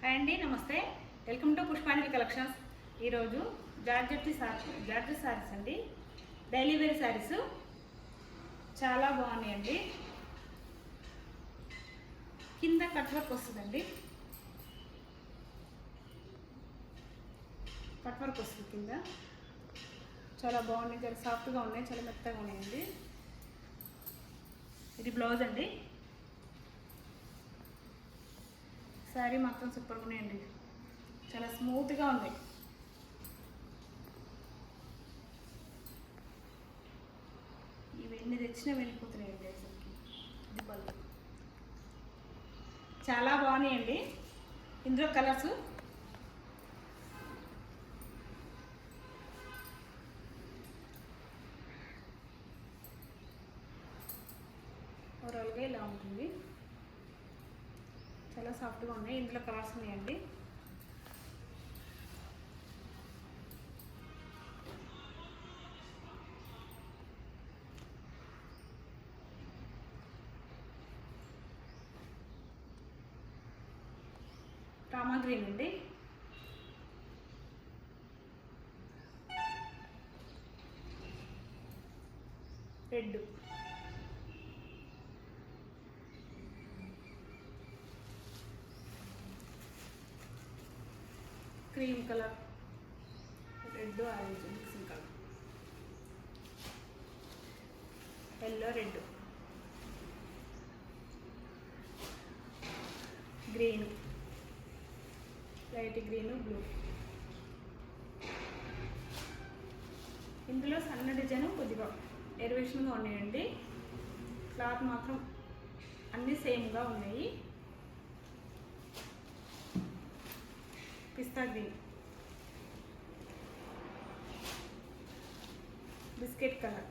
Hi అండి, నమస్తే. Welcome to పుష్పాంజలి కలెక్షన్స్. ఈరోజు జార్జెట్ శారీస్ అండి, డైలీ వేర్ శారీస్ చాలా బాగున్నాయండి. కింద కట్ వర్క్ వస్తుందండి, కట్ వర్క్ వస్తుంది కింద. చాలా బాగున్నాయి, చాలా సాఫ్ట్గా ఉన్నాయి, చాలా మెత్తగా ఉన్నాయండి. ఇది బ్లౌజ్ అండి. శారీ మాత్రం సూపర్గా ఉన్నాయండి, చాలా స్మూత్గా ఉంది. ఇవన్నీ తెచ్చినా వెళ్ళిపోతున్నాయండి అసలుకి. ఇది పళ్ళు చాలా బాగున్నాయండి. ఇందులో కలర్స్ ఓవరాల్గా ఇలా ఉంటుంది, చాలా సాఫ్ట్గా ఉన్నాయి. ఇందులో కలర్స్ ఉన్నాయండి. రామా గ్రీన్ అండి, red, cream colour, red orange mixing colour, yellow red, green, light green, blue. ఇందులో సన్న డిజైన్ కొద్దిగా ఎరివేషన్గా ఉన్నాయండి. క్లాత్ మాత్రం అన్నీ సేమ్గా ఉన్నాయి. Pista green, biscuit colour,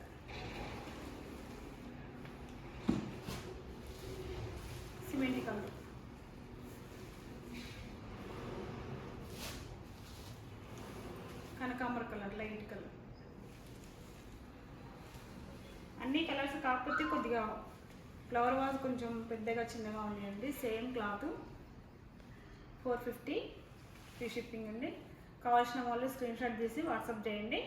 cement colour, kanakambara colour, light colour. అన్ని కలర్స్ కాకపోతే కొద్దిగా ఫ్లవర్ వాజ్ కొంచెం పెద్దగా చిన్నగా ఉన్నాయండి. సేమ్ క్లాత్, 450 ఫ్రీ షిప్పింగ్ అండి. కావాల్సిన వాళ్ళు స్క్రీన్ షాట్ తీసి వాట్సాప్ చేయండి.